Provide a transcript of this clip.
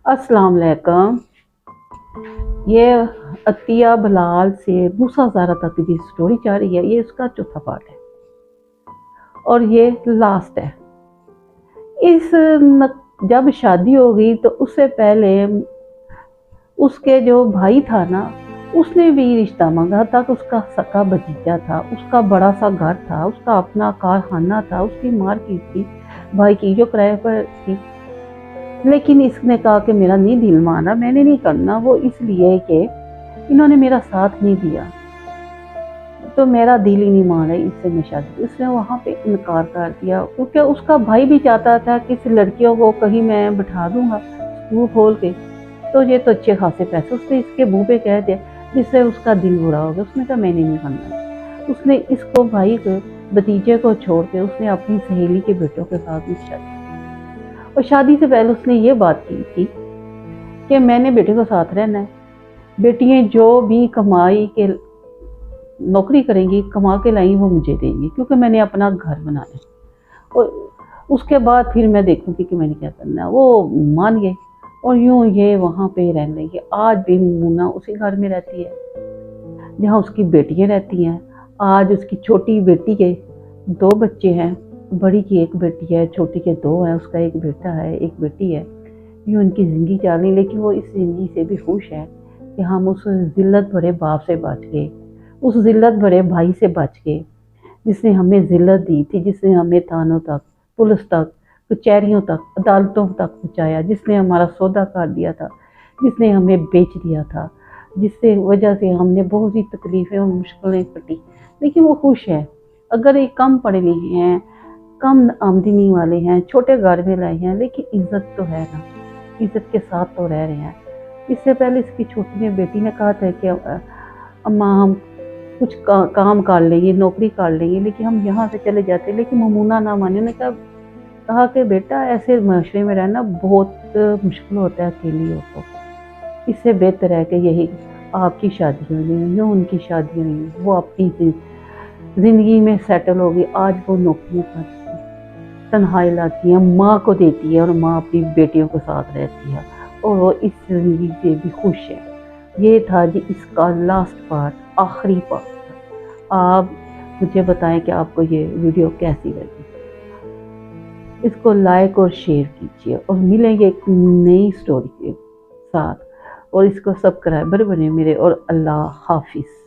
अस्सलाम वालेकुम। ये अतिया बलाल से मूसा ज़ारा तक की स्टोरी जा रही है। ये इसका चौथा पार्ट है और ये लास्ट है। जब शादी हो गई तो उससे पहले उसके जो भाई था ना, उसने भी रिश्ता मांगा था कि उसका सका भतीजा था, उसका बड़ा सा घर था, उसका अपना कारखाना था, उसकी मार्केट थी, भाई की जो किराए पर थी। लेकिन इसने कहा कि मेरा नहीं दिल माना, मैंने नहीं करना, वो इसलिए कि इन्होंने मेरा साथ नहीं दिया, तो मेरा दिल ही नहीं मान रहा इससे मैं शादी। उसने वहाँ पे इनकार कर दिया क्योंकि उसका भाई भी चाहता था कि इस लड़कियों को कहीं मैं बिठा दूंगा स्कूल खोल के, तो ये तो अच्छे खासे पैसे उसने इसके मुंह पे कह दिया, जिससे उसका दिल बुरा हो गया। उसने कहा मैंने नहीं करना। उसने इसको भाई को भतीजे को छोड़ के उसने अपनी सहेली के बेटों के साथ भी शादी, और शादी से पहले उसने ये बात की थी कि मैंने बेटे को साथ रहना है, बेटियां जो भी कमाई के नौकरी करेंगी, कमा के लाई, वो मुझे देंगी क्योंकि मैंने अपना घर बनाना है, और उसके बाद फिर मैं देखूंगी कि मैंने क्या करना है। वो मान गए और यूं ये वहाँ पे रहने लगी। आज भी मुन्ना उसी घर में रहती है जहाँ उसकी बेटियां रहती हैं। आज उसकी छोटी बेटी के 2 बच्चे हैं, बड़ी की एक बेटी है, छोटी के 2 हैं, उसका एक बेटा है, एक बेटी है। यूँ उनकी ज़िंदगी चल रही, लेकिन वो इस ज़िंदगी से भी खुश है कि हम उस ज़िल्लत भरे बाप से बच गए, उस ज़िल्लत भरे भाई से बच गए, जिसने हमें ज़िल्लत दी थी, जिसने हमें थानों तक, पुलिस तक, कचहरियों तक, अदालतों तक पहुँचाया, जिसने हमारा सौदा कर दिया था, जिसने हमें बेच दिया था, जिससे वजह से हमने बहुत सी तकलीफ़ें और मुश्किलें कटी। लेकिन वो खुश है। अगर ये कम पढ़े लिखे हैं, कम आमदनी वाले हैं, छोटे घर में रहे हैं, लेकिन इज्जत तो है ना, इज्जत के साथ तो रह रहे हैं। इससे पहले इसकी छोटी ने बेटी ने कहा था कि अम्मा हम कुछ काम कर लेंगे, नौकरी कर लेंगे, लेकिन हम यहाँ से चले जाते। लेकिन ममूना ना माने, ने कहा कि बेटा ऐसे माशरे में रहना बहुत मुश्किल होता है अकेली हो तो, इससे बेहतर है कि यही आपकी शादी हुई, जो उनकी शादी हुई, वो अपनी ज़िंदगी में सेटल हो गई। आज वो नौकरियाँ करती है, तन्हाई लाती है, माँ को देती है, और माँ अपनी बेटियों के साथ रहती है, और वो इस ज़िंदगी से भी खुश है। ये था जी इसका लास्ट पार्ट, आखिरी पार्ट। आप मुझे बताएं कि आपको ये वीडियो कैसी लगी। इसको लाइक और शेयर कीजिए, और मिलेंगे एक नई स्टोरी के साथ, और इसको सब्सक्राइबर बने मेरे, और अल्लाह हाफिज़।